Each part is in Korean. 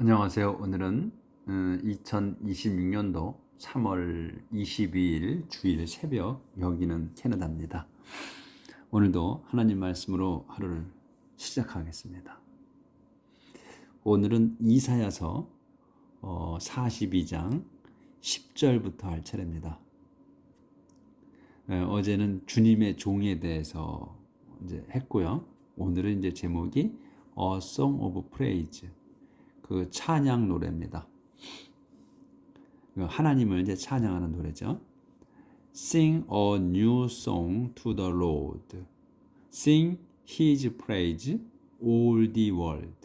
안녕하세요. 오늘은 2026년도 3월 22일 주일 새벽, 여기는 캐나다입니다. 오늘도 하나님 말씀으로 하루를 시작하겠습니다. 오늘은 이사야서 42장 10절부터 할 차례입니다. 어제는 주님의 종에 대해서 이제 했고요. 오늘은 이제 제목이 A Song of Praise, 그 찬양 노래입니다. 하나님을 이제 찬양하는 노래죠. Sing a new song to the Lord. Sing His praise all the world.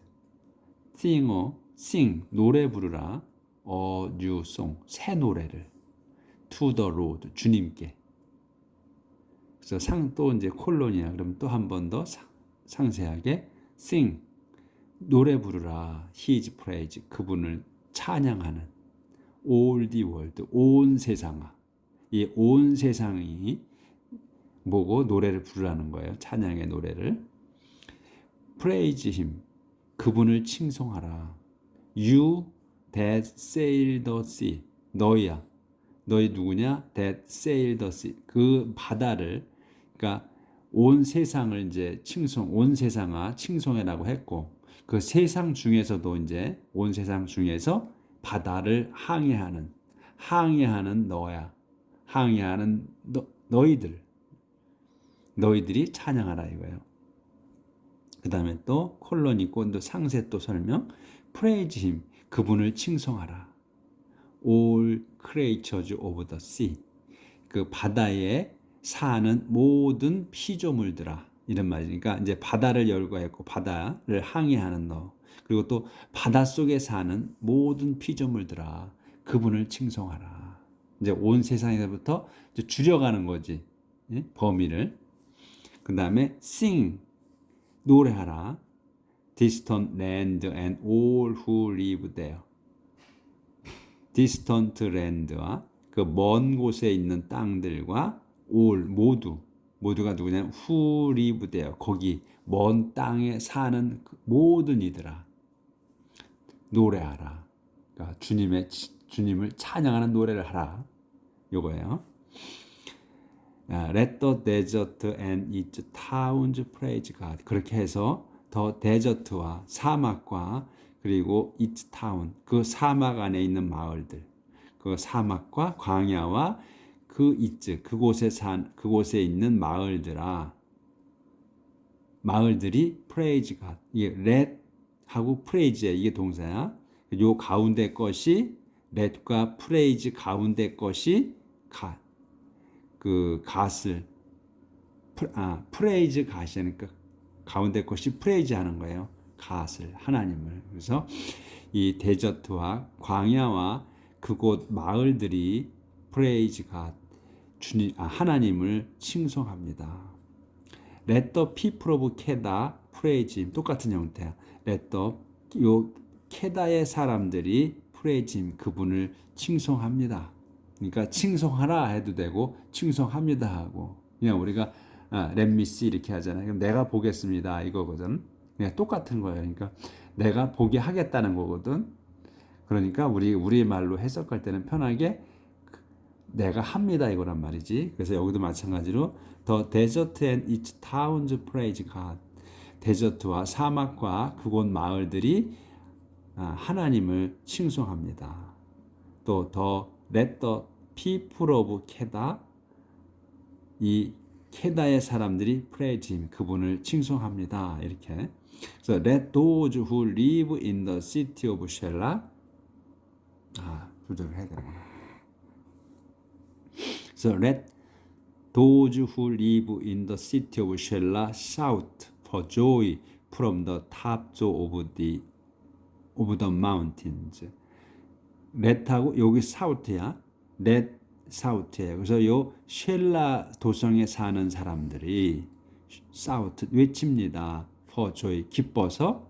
Sing 노래 부르라. A new song 새 노래를 to the Lord 주님께. 그래서 또 이제 콜론이야. 그럼 또 한 번 더 상세하게 sing 노래 부르라. His praise 그분을 찬양하는 all the world 온 세상아. 이 온 세상이 뭐고 노래를 부르라는 거예요. 찬양의 노래를. Praise him 그분을 칭송하라. You that sail the sea 너희야. 너희 누구냐? That sail the sea 그 바다를 그러니까 온 세상을 이제 온 세상아 칭송해라고 했고 그 세상 중에서도 이제 온 세상 중에서 바다를 항해하는 너야. 항해하는 너희들이 찬양하라 이거예요. 그 다음에 또 콜론 있고 또 상세 또 설명 Praise him 그분을 칭송하라. All creatures of the sea 그 바다에 사는 모든 피조물들아 이런 말이니까 이제 바다를 열거했고 바다를 항해하는 너 그리고 또 바닷속에 사는 모든 피조물들아 그분을 칭송하라. 이제 온 세상에서부터 이제 줄여가는 거지. 예? 범위를. 그 다음에 sing 노래하라. distant land and all who live there. distant land와 그 먼 곳에 있는 땅들과 all 모두가 누구냐면 who live there 거기 먼 땅에 사는 모든 이들아 노래하라. 그러니까 주님을 찬양하는 노래를 하라. 요거예요. Let the desert and its towns praise God. 그렇게 해서 더 데저트와 사막과 그리고 its town 그 사막 안에 있는 마을들 그 사막과 광야와 그 its 그곳에 있는 마을들이 praise God. 이게 let 하고 praise 이게 동사야. 요 가운데 것이 let과 praise 가운데 것이 갓을 praise 갓이니까 가운데 것이 praise 하는 거예요. 갓을 하나님을. 그래서 이 데저트와 광야와 그곳 마을들이 praise God 하나님을 칭송합니다. Let the people of Kedah praise him 똑같은 형태야. Let the 요 케다의 사람들이 praise him 그분을 칭송합니다. 그러니까 칭송하라 해도 되고 칭송합니다 하고 그냥 우리가 let me see 이렇게 하잖아요. 그럼 내가 보겠습니다 이거거든. 그냥 똑같은 거예요. 그러니까 내가 보게 하겠다는 거거든. 그러니까 우리 말로 해석할 때는 편하게 내가 합니다 이거란 말이지. 그래서 여기도 마찬가지로 The desert and its towns praise God. 데저트와 사막과 그곳 마을들이 하나님을 칭송합니다. 또 The let the people of Kedah 이 케다의 사람들이 praise him 그분을 칭송합니다. 이렇게. 그래서 let those who live in the city of Shelah 조절을 해야 되구나. 그래서 let those who live in the city of Shelah shout for joy from the tops of the mountains. let하고 여기 shout야. let shout예요. 그래서 요 쉘라 도성에 사는 사람들이 shout 외칩니다. for joy 기뻐서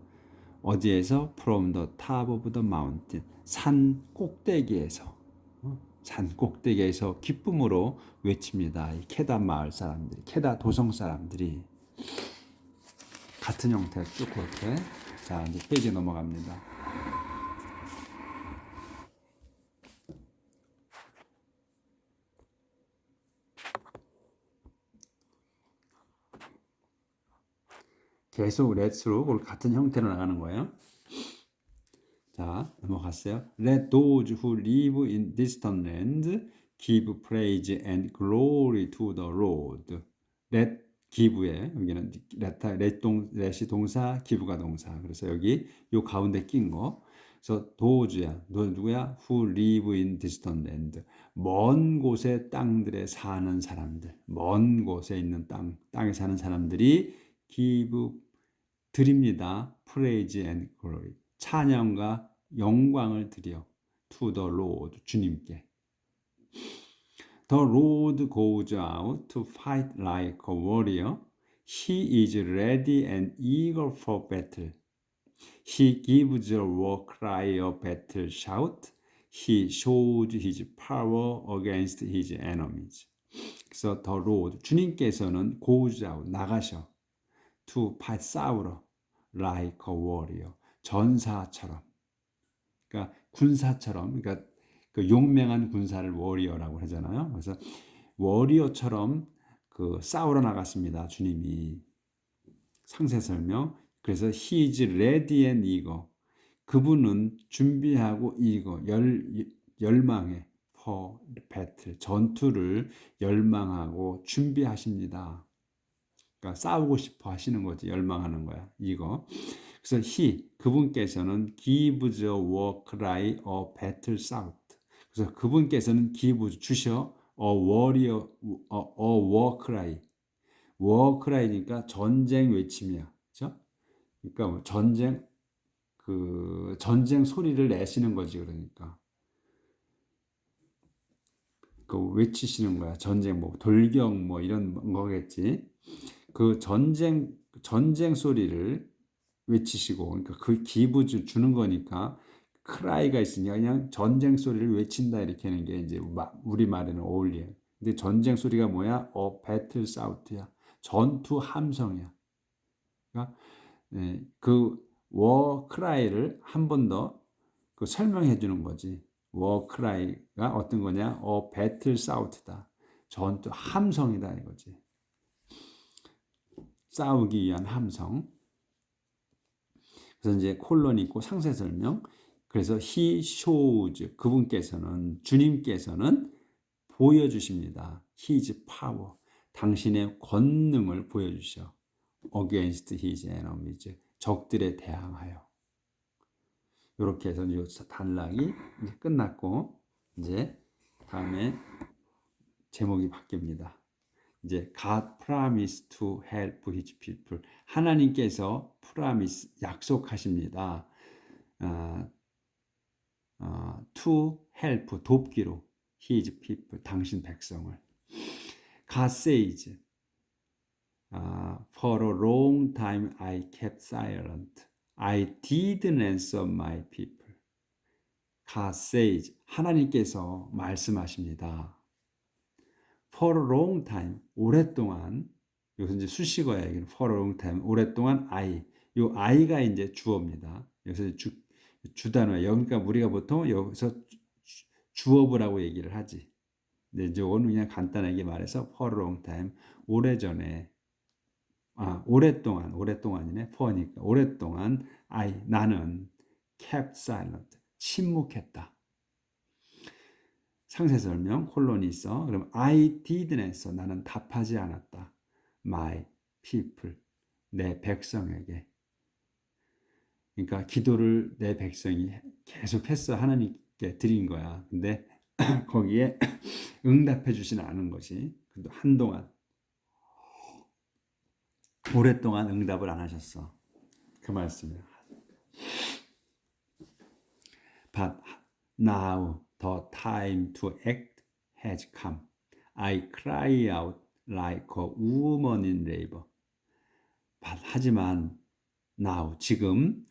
어디에서 from the top of the mountain 산 꼭대기에서 기쁨으로 외칩니다. 이 케다 마을 사람들이 케다 도성 사람들이 같은 형태 쭉 그렇게 자 이제 페이지 넘어갑니다. 계속 let's로 같은 형태로 나가는 거예요. 자, 넘어갔어요. Let those who live in distant lands give praise and glory to the Lord. Let give에 여기는 let이 동사, give가 동사. 그래서 여기 요 가운데 낀 거. 그래서 those야. 너 누구야? Who live in distant land. 먼 곳의 땅들에 사는 사람들. 먼 곳에 있는 땅에 사는 사람들이 give 드립니다. praise and glory. 찬양과 영광을 드려 to the Lord 주님께. The Lord goes out to fight like a warrior. He is ready and eager for battle. He gives a war cry of battle shout. He shows his power against his enemies. 그래서 the Lord 주님께서는 goes out 나가셔 to fight 싸우러 like a warrior 전사처럼. 그러니까 군사처럼, 그러니까 그 용맹한 군사를 워리어라고 하잖아요. 그래서 워리어처럼 그 싸우러 나갔습니다. 주님이 상세 설명. 그래서 he is ready and eager. 그분은 준비하고 eager 열망해 for battle 전투를 열망하고 준비하십니다. 그러니까 싸우고 싶어 하시는 거지. 열망하는 거야. 이거. 그래서 그분께서는 gives a war cry, a battle shout. 그래서 그분께서는 give 주셔 a warrior, a war cry. war cry니까 전쟁 외침이야. 그렇죠? 그러니까 뭐 전쟁 소리를 내시는 거지. 그러니까 그 외치시는 거야. 전쟁 뭐 돌격 뭐 이런 거겠지. 그 전쟁 소리를 외치시고, 그러니까 그 기부를 주는 거니까 크라이가 있으니까 그냥 전쟁 소리를 외친다 이렇게 하는 게 이제 우리 말에는 어울려요. 근데 전쟁 소리가 뭐야? 배틀 사우트야. 전투 함성이야. 그러니까 워 크라이를 한 번 더 그 설명해 주는 거지. 워 크라이가 어떤 거냐? 배틀 사우트다. 전투 함성이다 이거지. 싸우기 위한 함성. 그래서 이제 콜론이 있고 상세 설명. 그래서 he shows 주님께서는 보여주십니다. his power 당신의 권능을 보여주셔. against his enemies 적들에 대항하여. 이렇게 해서 이 단락이 이제 끝났고 이제 다음에 제목이 바뀝니다. 이제 God promised to help his people. 하나님께서 promise 약속하십니다. to help 돕기로 his people 당신 백성을. God says for a long time I kept silent. I didn't answer my people. God says 하나님께서 말씀하십니다. For a long time, 오랫동안, 여기서 이제 수식어야, for a long time, 오랫동안 요 I가 이제 주어입니다. 여기서 주단어야. 그러니까 우리가 보통 여기서 주어부라고 얘기를 하지. 근데 이거는 그냥 간단하게 말해서 for a long time, 오래전에, 오랫동안이네, for니까. 오랫동안 나는 kept silent, 침묵했다. 상세 설명 콜론이 있어. 그럼 I didn't answer. 나는 답하지 않았다. My people. 내 백성에게. 그러니까 기도를 내 백성이 계속했어. 하나님께 드린 거야. 근데 거기에 응답해 주지는 않은 것이 한동안 오랫동안 응답을 안 하셨어. 그 말씀이야. But now the time to act has come. I cry out like a woman in labor. 하지만 now 지금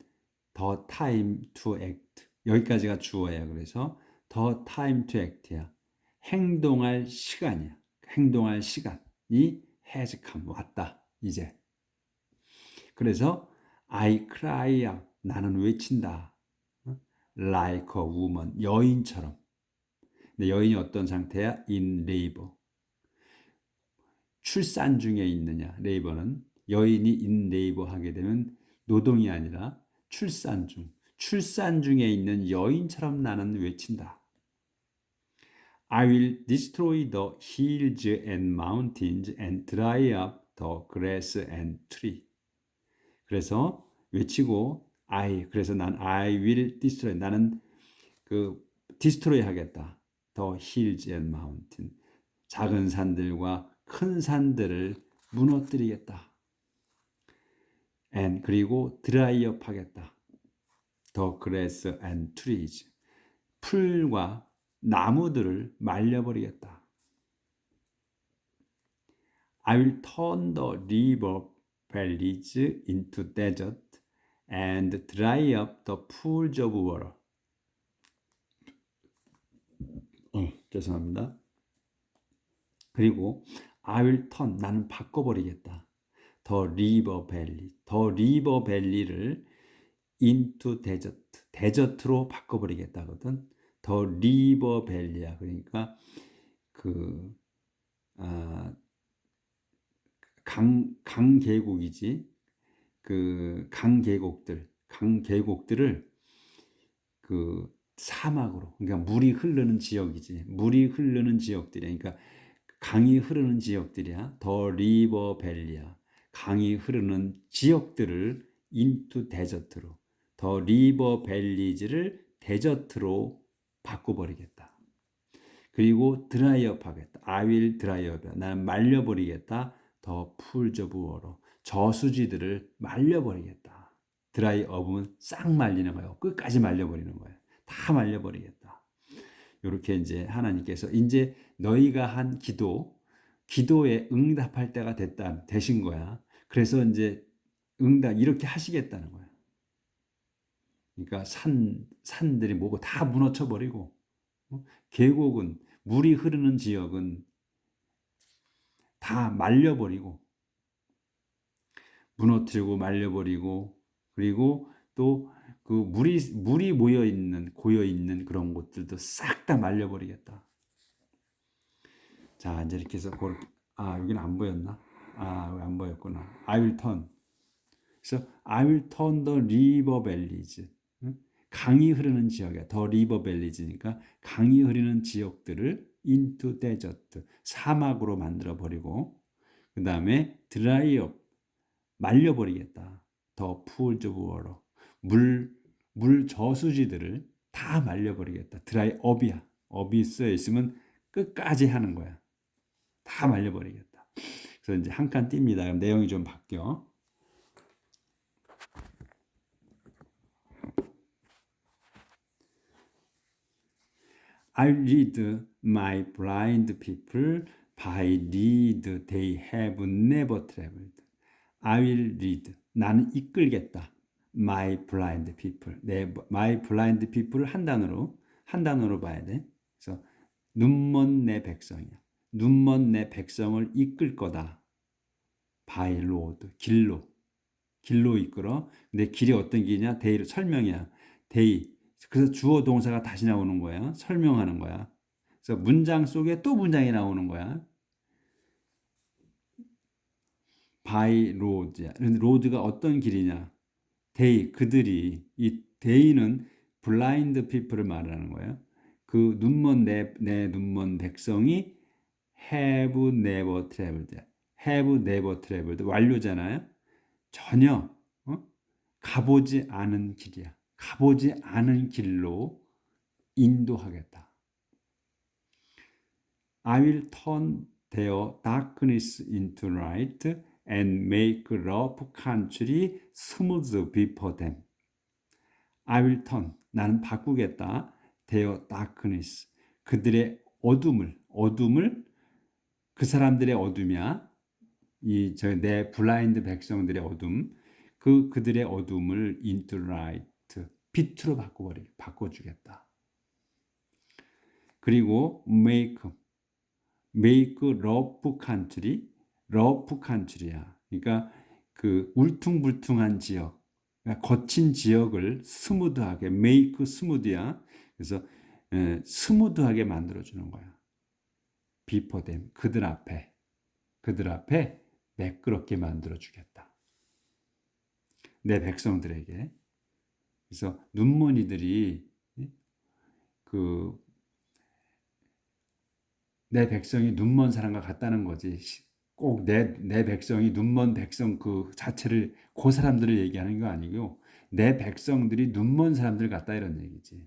the time to act 여기까지가 주어야. 그래서 the time to act야. 행동할 시간이야. 행동할 시간이 has come 왔다. 이제. 그래서 I cry out 나는 외친다. like a woman 여인처럼. 근데 여인이 어떤 상태야? in labor. 출산 중에 있느냐. labor는 여인이 in labor 하게 되면 노동이 아니라 출산 중에 있는 여인처럼 나는 외친다. I will destroy the hills and mountains and dry up the grass and tree. 그래서 외치고 그래서 난 I will destroy, 나는 destroy 하겠다. The hills and mountain, 작은 산들과 큰 산들을 무너뜨리겠다. And 그리고 dry up 하겠다. The grass and trees, 풀과 나무들을 말려버리겠다. I will turn the river valleys into desert and dry up the pools of water. 죄송합니다. 그리고 I will turn, 나는 바꿔버리겠다. The river valley를 into desert, 데저트로 바꿔버리겠다거든. The river valley야. 그러니까 강 계곡이지. 강 계곡들을 사막으로, 그러니까 물이 흐르는 지역이지. 물이 흐르는 지역들이야. 그러니까 강이 흐르는 지역들이야. 더 리버 밸리야. 강이 흐르는 지역들을 into 데저트로, 더 리버 밸리즈를 데저트로 바꿔버리겠다. 그리고 드라이업 하겠다. I will dry up. 나는 말려버리겠다. 더 풀즈 오브 워터, 저수지들을 말려버리겠다. 드라이업은 싹 말리는 거예요. 끝까지 말려버리는 거예요. 다 말려버리겠다. 이렇게 이제 하나님께서 이제 너희가 한 기도에 응답할 때가 되신 거야. 그래서 이제 응답 이렇게 하시겠다는 거야. 그러니까 산들이 뭐고 다 무너져 버리고, 계곡은, 물이 흐르는 지역은 다 말려버리고, 무너뜨리고 말려버리고, 그리고 또 물이 고여 있는 그런 곳들도 싹 다 말려버리겠다. 자, 이제 이렇게 해서 여기는 안 보였나? 왜 안 보였구나. I will turn. 그래서 I will turn the river valleys. 강이 흐르는 지역이야. 더 리버 밸리즈니까 강이 흐르는 지역들을 into desert, 사막으로 만들어 버리고, 그 다음에 dry up, 말려버리겠다. 더 pools of water, 물 저수지들을 다 말려버리겠다. dry up이야. up이 쓰여 있으면 끝까지 하는 거야. 다 말려버리겠다. 그래서 이제 한 칸 띱니다. 그럼 내용이 좀 바뀌어. I lead my blind people by lead they have never traveled. I will lead, 나는 이끌겠다. My blind people, my blind people을 한 단어로 봐야 돼. 그래서 눈먼 내 백성이야. 눈먼 내 백성을 이끌 거다. By road, 길로 이끌어. 근데 길이 어떤 길이냐? day로 설명이야. day. 그래서 주어 동사가 다시 나오는 거야. 설명하는 거야. 그래서 문장 속에 또 문장이 나오는 거야. by road야. 로드가 어떤 길이냐? 그들이, 이 day는 blind people을 말하는 거예요. 그 눈먼 내 눈먼 백성이 have never traveled. have never traveled 완료잖아요. 전혀 가보지 않은 길이야. 가보지 않은 길로 인도하겠다. I will turn their darkness into light and make rough country smooth before them. I will turn, 나는 바꾸겠다. their darkness, 그들의 어둠을 그 사람들의 어둠이야. 내 블라인드 백성들의 어둠, 그들의 어둠을 into light, 빛으로 바꿔주겠다. 그리고 make rough country야. 그러니까 울퉁불퉁한 지역, 그러니까 거친 지역을 스무드하게, make smooth야. 그래서 스무드하게 만들어주는 거야. before them, 그들 앞에 매끄럽게 만들어 주겠다. 내 백성들에게. 그래서 눈먼이들이 그 내 백성이 눈먼 사람과 같다는 거지. 꼭 내 백성이 눈먼 백성 그 자체를 그 사람들을 얘기하는 거 아니고 내 백성들이 눈먼 사람들 같다 이런 얘기지.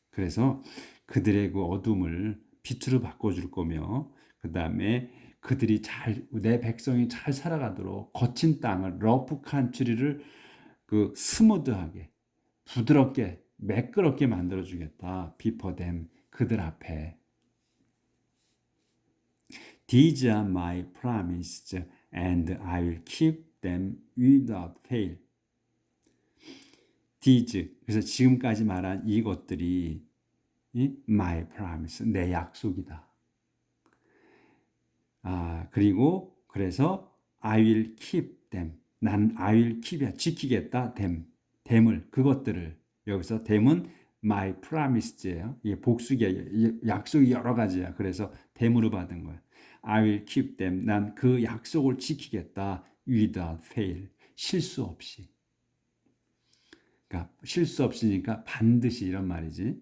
그래서 그들의 그 어둠을 빛으로 바꿔줄 거며 그 다음에 그들이 내 백성이 잘 살아가도록 거친 땅을 러프 칸트리를 그 스무드하게 부드럽게 매끄럽게 만들어 주겠다. 비포댐 그들 앞에. These are my promises and I will keep them without fail. These 그래서 지금까지 말한 이것들이 my promise 내 약속이다. 그리고 그래서 I will keep them 난 I will keep이야 지키겠다 them을 그것들을 여기서 them은 my promise예요. 이게 복수기야. 약속이 여러 가지야. 그래서 them으로 받은 거야. I will keep them 난 그 약속을 지키겠다 without fail 실수 없이. 그러니까 실수 없으니까 반드시 이런 말이지.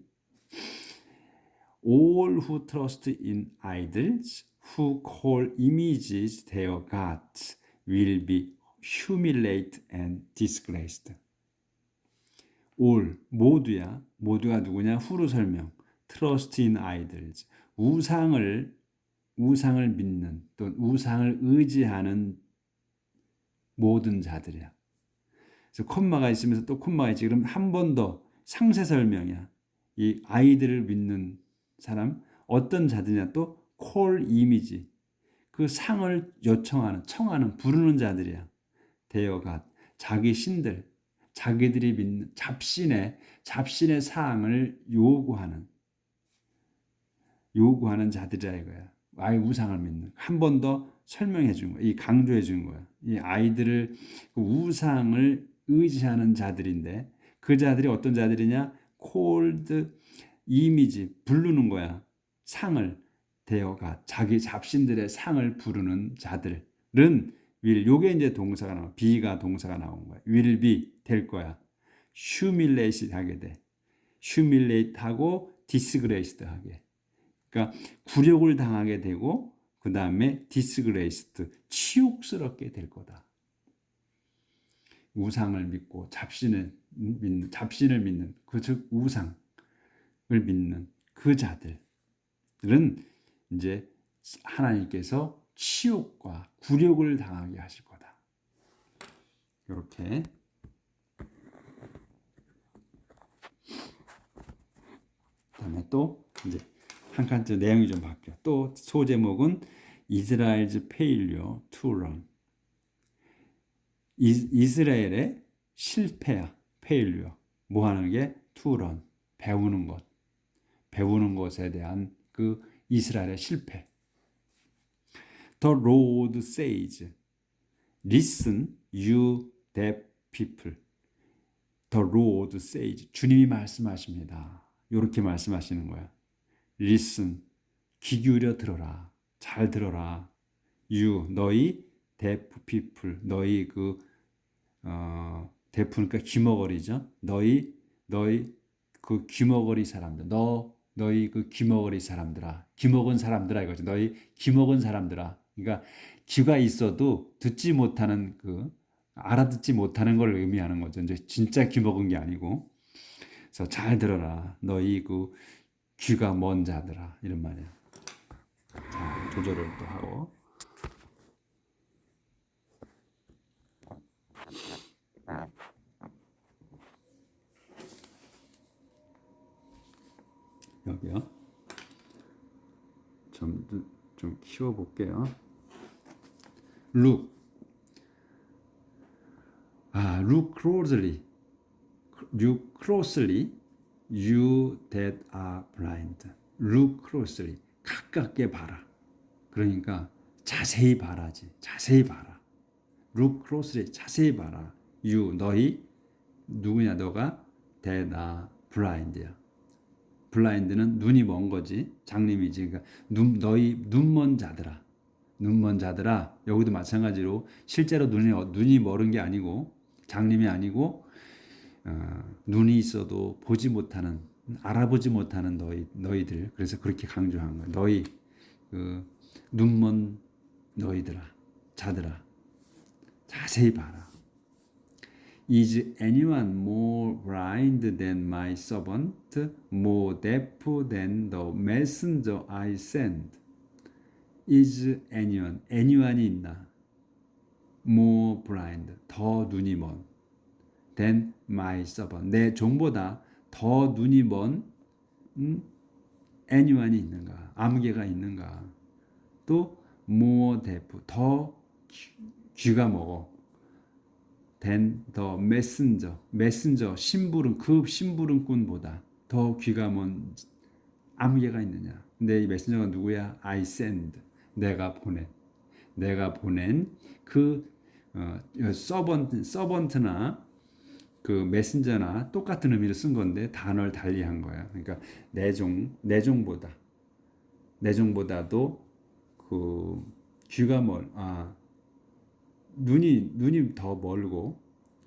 All who trust in idols, who call images their gods, will be humiliated and disgraced. All 모두야. 모두가 누구냐? 후로 설명. Trust in idols. 우상을 믿는 또 우상을 의지하는 모든 자들이야. 그래서 콤마가 있으면서 또 콤마가 있지. 그럼 한 번 더 상세 설명이야. 이 아이들을 믿는 사람 어떤 자들이냐 또 콜 이미지 그 상을 청하는 부르는 자들이야. 대여가 자기 신들 자기들이 믿는 잡신의 사항을 요구하는 자들이라 이거야. 아이 우상을 믿는 한 번 더 설명해 준 거야. 이 강조해 준 거야. 이 아이들을 그 우상을 의지하는 자들인데 그 자들이 어떤 자들이냐? 콜드 이미지 부르는 거야. 상을 대어가 자기 잡신들의 상을 부르는 자들은 will 요게 이제 동사가 나와. be가 동사가 나온 거야. will be 될 거야. humiliate 하게 돼. humiliate 하고 disgraced 하게. 그러니까 굴욕을 당하게 되고 그 다음에 disgraced 치욕스럽게 될 거다. 우상을 믿고 잡신을 믿는 그 즉 우상을 믿는 그 자들은 이제 하나님께서 치욕과 굴욕을 당하게 하실 거다. 이렇게 그다음에 또 이제 한 칸째 내용이 좀 바뀌어. 또 소제목은 Israel's failure to learn. 이스라엘의 실패야. failure. 뭐 하는 게? to learn. 배우는 것에 대한 그 이스라엘의 실패. The Lord says, listen, you deaf people. The Lord says, 주님이 말씀하십니다. 이렇게 말씀하시는 거야. Listen, 귀 기울여 들어라. 잘 들어라. You, 너희 deaf people, 너희 deaf 그러니까 귀머거리죠. 너희 그 귀머거리 사람들, 너희 그 귀머거리 사람들아, 귀먹은 사람들아 이거지. 너희 귀먹은 사람들아. 그러니까 귀가 있어도 듣지 못하는 알아듣지 못하는 걸 의미하는 거죠. 이제 진짜 귀먹은 게 아니고. 그래서 잘 들어라. 너희 귀가 먼 자들아 이런 말이야. 자, 조절을 또 하고. 여기요. 좀 키워볼게요. Look closely. Look closely. You that are blind. Look closely. 가깝게 봐라. 그러니까 자세히 봐라지. 자세히 봐라. Look closely. 자세히 봐라. You 너희 누구냐 너가 that are blind야. 블라인드는 눈이 먼 거지. 장님이지. 그러니까 너희 눈먼 자들아. 눈먼 자들아. 여기도 마찬가지로 실제로 눈이 멀은 게 아니고 장님이 아니고 눈이 있어도 보지 못하는 알아보지 못하는 너희들. 그래서 그렇게 강조한 거야. 너희 그 눈먼 너희들아 자들아 자세히 봐라. Is anyone more blind than my servant, more deaf than the messenger I send? Is anyone이 있나? More blind, 더 눈이 먼, than my servant, 내 종보다 더 눈이 먼 anyone이 있는가? 아무개가 있는가? 또 more deaf, 더 귀가 먹어. than the messenger, 심부름, 그 심부름꾼보다 더 귀가 먼 아무개가 있느냐? 근데 이 메신저가 누구야? I send, 내가 보낸 그 서번트나 그 메신저나 똑같은 의미를 쓴 건데 단어를 달리한 거야. 그러니까 내종보다도 그 귀가 눈이 더 멀고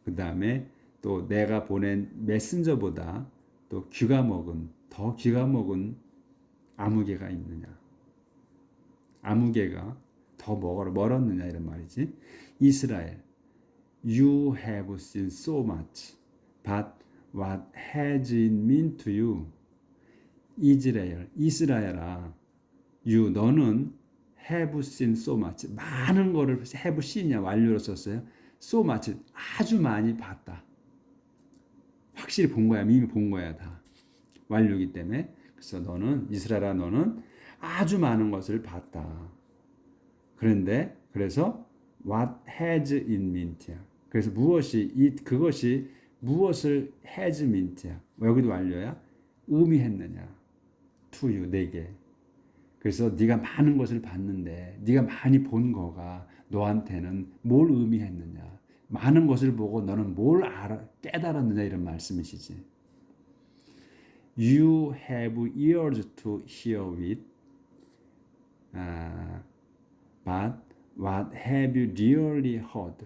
그 다음에 또 내가 보낸 메신저보다 또 더 귀가 먹은 아무개가 있느냐? 아무개가 더 멀었느냐 이런 말이지. 이스라엘, you have seen so much, but what has it meant to you? 이스라엘아, 너는 have seen so much, 많은 거를 have seen이야 완료로 썼어요. so much, 아주 많이 봤다. 확실히 본 거야, 이미 본 거야 다. 완료이기 때문에. 그래서 이스라엘아 너는 아주 많은 것을 봤다. 그래서 what has it meant야. 그래서 그것이 무엇을 has meant야. 여기도 완료야. 의미했느냐. to you, 내게. 그래서 네가 많은 것을 봤는데 네가 많이 본 거가 너한테는 뭘 의미했느냐. 많은 것을 보고 너는 뭘 깨달았느냐 이런 말씀이시지. You have ears to hear with, but what have you really heard?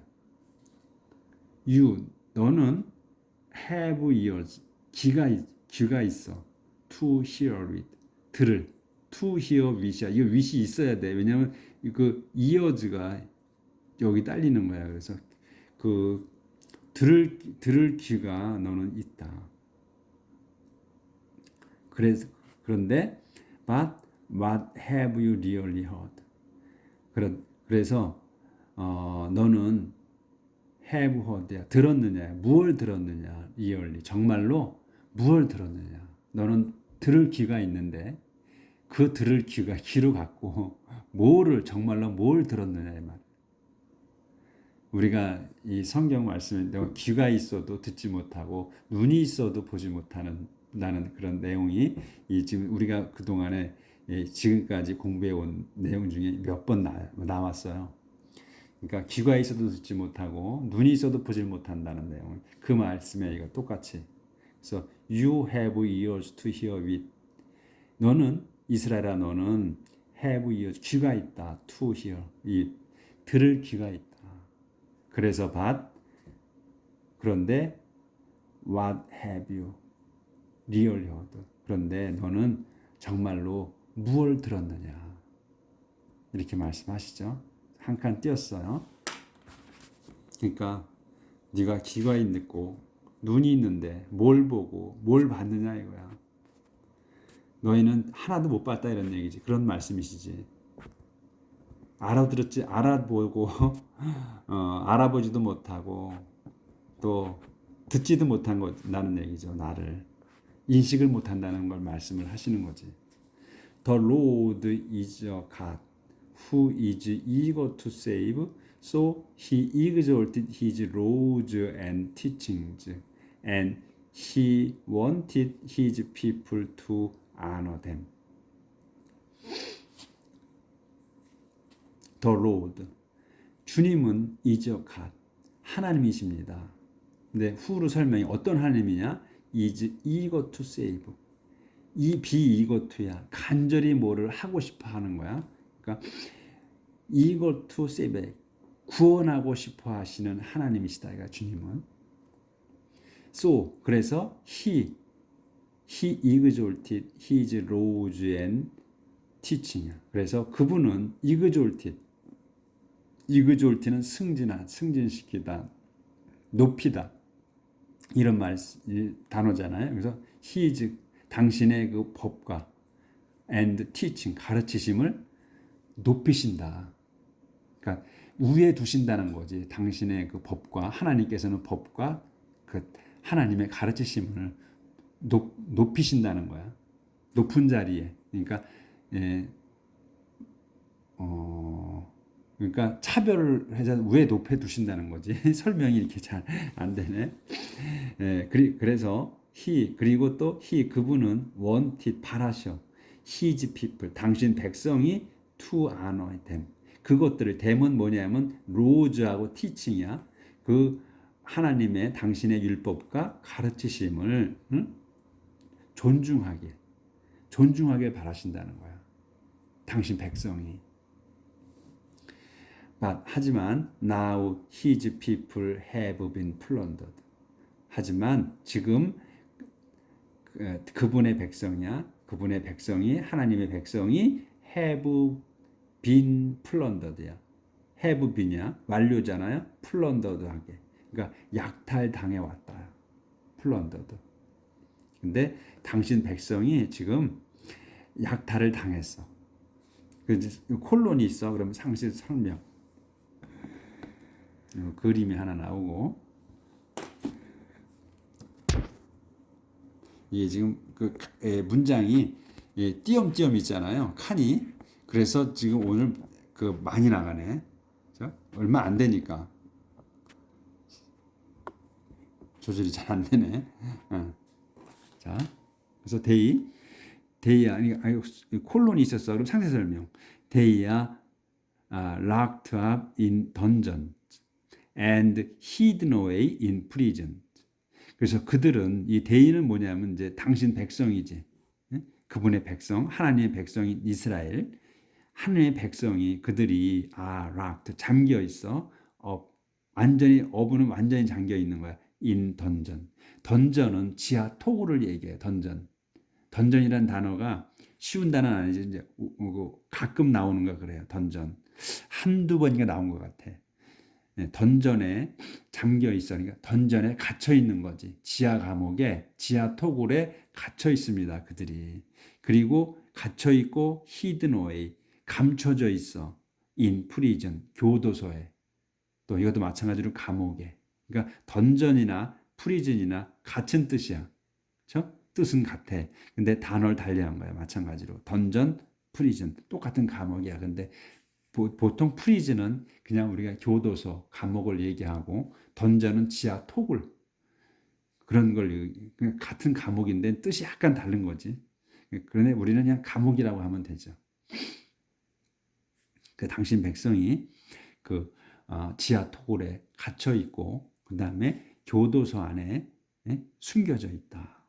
너는 have ears, 귀가 있어. to hear with, to hear with이야. 이거 with이 있어야 돼. 왜냐면 그 ears가 여기 딸리는 거야. 그래서 그 들을 귀가 너는 있다. 그런데 but what have you really heard? 그래서 너는 have heard야. 들었느냐? 무엇을 들었느냐? really. 정말로 무엇을 들었느냐? 너는 들을 귀가 있는데 그 들을 귀로 갖고 정말로 뭘 들었느냐 이 말. 우리가 이 성경 말씀에 귀가 있어도 듣지 못하고 눈이 있어도 보지 못하는 그런 내용이 지금 우리가 그동안에 지금까지 공부해 온 내용 중에 몇 번 나왔어요. 그러니까 귀가 있어도 듣지 못하고 눈이 있어도 보지 못한다는 내용. 그 말씀에 이거 똑같이. 그래서 you have ears to hear with. 이스라엘아 너는 have ears, 귀가 있다. to hear, 들을 귀가 있다. 그래서 그런데 what have you really heard? 그런데 너는 정말로 무엇을 들었느냐? 이렇게 말씀하시죠. 한 칸 띄었어요. 그러니까 네가 귀가 있고 눈이 있는데 뭘 보고 뭘 봤느냐 이거야. 너희는 하나도 못 봤다 이런 얘기지. 그런 말씀이시지. 알아보고 알아보지도 못하고 또 듣지도 못한 거라는 얘기죠. 나를 인식을 못한다는 걸 말씀을 하시는 거지. The Lord is a God who is eager to save, so he exalted his laws and teachings, and he wanted his people to honor them. The Lord, 주님은 is a God, 하나님이십니다. 근데 후로 설명이 어떤 하나님이냐? is eager to save. 이 be eager to야. 간절히 뭐를 하고 싶어 하는 거야. 그러니까 eager to save, 구원하고 싶어 하시는 하나님이시다. 이가 주님은. So, 그래서 he exalted his laws and teaching. 그래서 그분은 exalted는 승진시키다, 높이다. 이런 단어잖아요. 그래서 he is 당신의 그 법과 and teaching, 가르치심을 높이신다. 그러니까 위에 두신다는 거지. 당신의 그 법과, 하나님께서는 법과 그 하나님의 가르치심을 높이신다는 거야. 높은 자리에. 그러니까 그러니까 차별을 해서 위에 높여 두신다는 거지. 설명이 이렇게 잘 안 되네. 그래서 그리고 또 그분은 wanted, 바라셔. his people, 당신 백성이 to honor them. 그것들을, them은 뭐냐면 laws하고 teaching이야. 그 하나님의 당신의 율법과 가르치심을 존중하게 바라신다는 거야. 당신 백성이. 하지만 now his people have been plundered. 하지만 지금 그분의 백성이 하나님의 백성이 have been plundered야. have been이야. 완료잖아요. plundered하게. 그러니까 약탈당해 왔다. plundered. 근데 당신 백성이 지금 약탈을 당했어. 콜론이 있어. 그러면 상실 설명. 그림이 하나 나오고, 이게 지금 그 문장이 띄엄띄엄 있잖아요. 칸이. 그래서 지금 오늘 그 많이 나가네. 얼마 안 되니까 조절이 잘 안 되네. 자, 그래서 데이야, 아니 콜론이 있었어. 그럼 상세 설명. 데이야 locked up in dungeon and hidden away in prison. 그래서 그들은, 이 대의는 뭐냐면 이제 당신 백성이지. 그분의 백성, 하나님의 백성인 이스라엘, 하나님의 백성이, 그들이 locked, 잠겨 있어. 어부는 완전히 잠겨 있는 거야. in dungeon. 던전은 지하 토굴을 얘기해. 던전이란 단어가 쉬운 단어는 아니지. 이제 가끔 나오는 거 그래요. 던전. 한두 번인가 나온 것 같아. 던전에 잠겨 있어. 그러니까 던전에 갇혀 있는 거지. 지하 감옥에, 지하 토굴에 갇혀 있습니다. 그들이. 그리고 갇혀 있고 hidden away, 감춰져 있어. in prison, 교도소에. 또 이것도 마찬가지로 감옥에. 그러니까 던전이나 프리즌이나 같은 뜻이야. 그렇죠? 뜻은 같아. 근데 단어를 달리한 거야. 마찬가지로. 던전, 프리즌. 똑같은 감옥이야. 근데 보통 프리즌은 그냥 우리가 교도소, 감옥을 얘기하고, 던전은 지하 토굴. 그런 걸, 그냥 같은 감옥인데 뜻이 약간 다른 거지. 그러네 우리는 그냥 감옥이라고 하면 되죠. 그 당신 백성이 그 지하 토굴에 갇혀 있고, 그 다음에 교도소 안에 숨겨져 있다.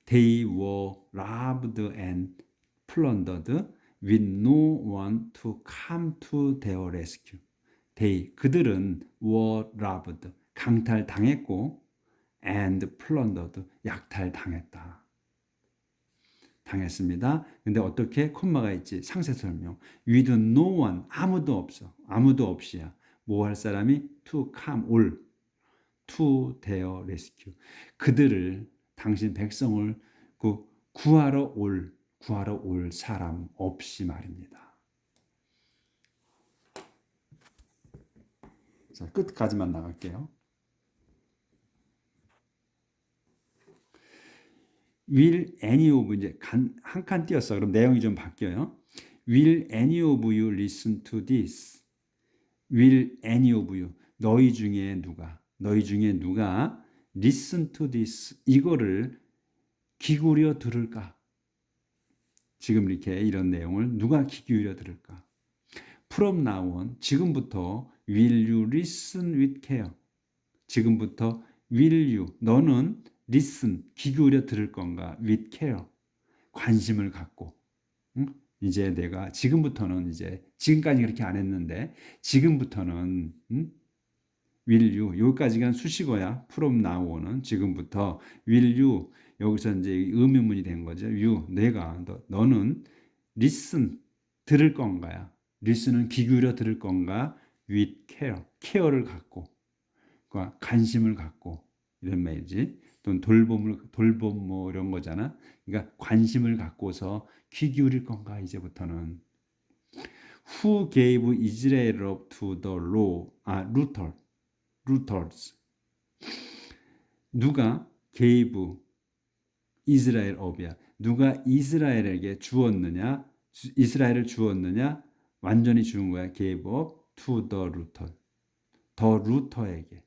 They were robbed and plundered with no one to come to their rescue. 그들은 were robbed, 강탈당했고, and plundered, 당했습니다. 근데 어떻게? 콤마가 있지. 상세 설명. with no one, 아무도 없어. 아무도 없이야. 뭐 할 사람이? to come, 올. to their rescue. 그들을, 당신 백성을 구하러 올 사람 없이 말입니다. 자, 끝까지만 나갈게요. Will any of, 이제 한 칸 띄었어. 그럼 내용이 좀 바뀌어요. Will any of you listen to this? Will any of you, 너희 중에 누가 listen to this, 이거를 귀 기울여 들을까? 지금 이렇게 이런 내용을 누가 귀 기울여 들을까? From now on, 지금부터 will you listen with care? 지금부터 will you, 너는 listen, 귀 기울여 들을 건가? with care, 관심을 갖고. 응? 이제 내가 지금부터는 이제 지금까지 그렇게 안 했는데 지금부터는 will you 여기까지가 수식어야. from now on은 지금부터 will you 여기서 이제 의문문이 된 거죠. you 내가 너는 listen 들을 건가요? listen은 귀 기울여 들을 건가? with care care를 갖고 관심을 갖고 이런 말이지. 또는 돌봄 뭐 이런 거잖아. 그러니까 관심을 갖고서 귀 기울일 건가 이제부터는. Who gave Israel up to the law? Rooters. 누가 gave 이스라엘 up이야. 누가 이스라엘에게 주었느냐? 이스라엘을 주었느냐? 완전히 주는 거야. gave up to the rooter. 더 루터에게.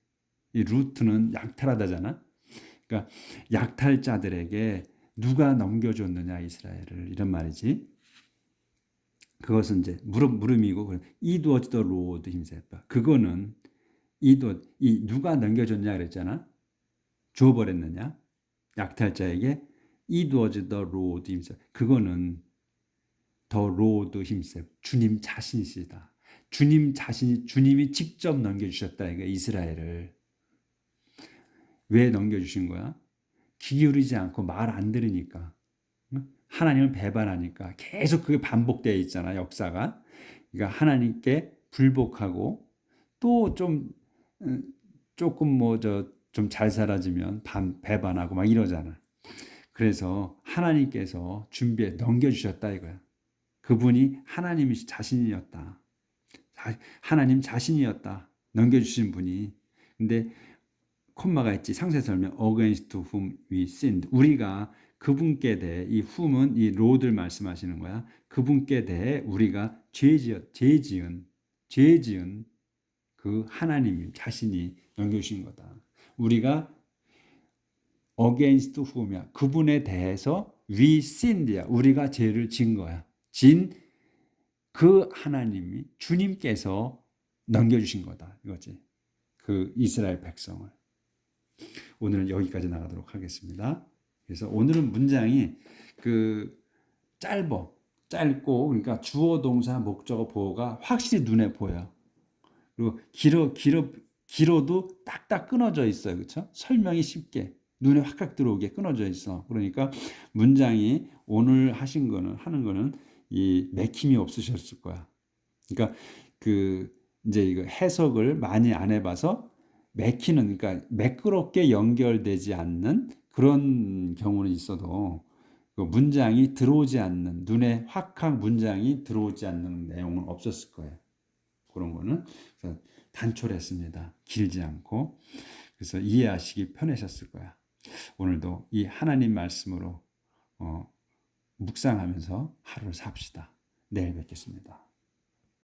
이 루트는 약탈하다잖아. 그러니까 약탈자들에게 누가 넘겨줬느냐 이스라엘을 이런 말이지. 그것은 이제 물음이고 it was the Lord himself. 그거는 이 누가 넘겨줬냐 그랬잖아. 줘버렸느냐 약탈자에게 it was the Lord himself. 그거는 the Lord himself. 주님 자신이시다. 주님이 직접 넘겨주셨다 이거 이스라엘을. 왜 넘겨주신 거야? 귀 기울이지 않고 말 안 들으니까. 하나님을 배반하니까 계속 그게 반복되어 있잖아 역사가. 그러니까 하나님께 불복하고 또 좀 조금 뭐 좀 잘 살아지면 배반하고 막 이러잖아. 그래서 하나님께서 준비해 넘겨주셨다 이거야. 그분이 하나님 자신이었다. 하나님 자신이었다. 넘겨주신 분이. 근데 콤마가 있지. 상세 설명 against whom we sinned. 우리가 그분께 대해 이 whom은 이 lord를 말씀하시는 거야. 그분께 대해 우리가 죄지은 그 하나님 자신이 넘겨주신 거다. 우리가 against whom이야. 그분에 대해서 we sinned야. 우리가 죄를 진 거야. 진 그 하나님이 주님께서 넘겨주신 거다. 이거지. 그 이스라엘 백성을. 오늘은 여기까지 나가도록 하겠습니다. 그래서 오늘은 문장이 짧고 그러니까 주어 동사 목적어 보호가 확실히 눈에 보여. 그리고 길어도 딱딱 끊어져 있어요. 그렇죠? 설명이 쉽게 눈에 확 들어오게 끊어져 있어. 그러니까 문장이 오늘 하는 거는 이 맥힘이 없으셨을 거야. 그러니까 이제 이거 해석을 많이 안 해봐서 그러니까 매끄럽게 연결되지 않는 그런 경우는 있어도 그 문장이 들어오지 않는 눈에 확확 문장이 들어오지 않는 내용은 없었을 거예요. 그런 거는 그래서 단촐했습니다. 길지 않고. 그래서 이해하시기 편하셨을 거야. 오늘도 이 하나님 말씀으로 묵상하면서 하루를 삽시다. 내일 뵙겠습니다.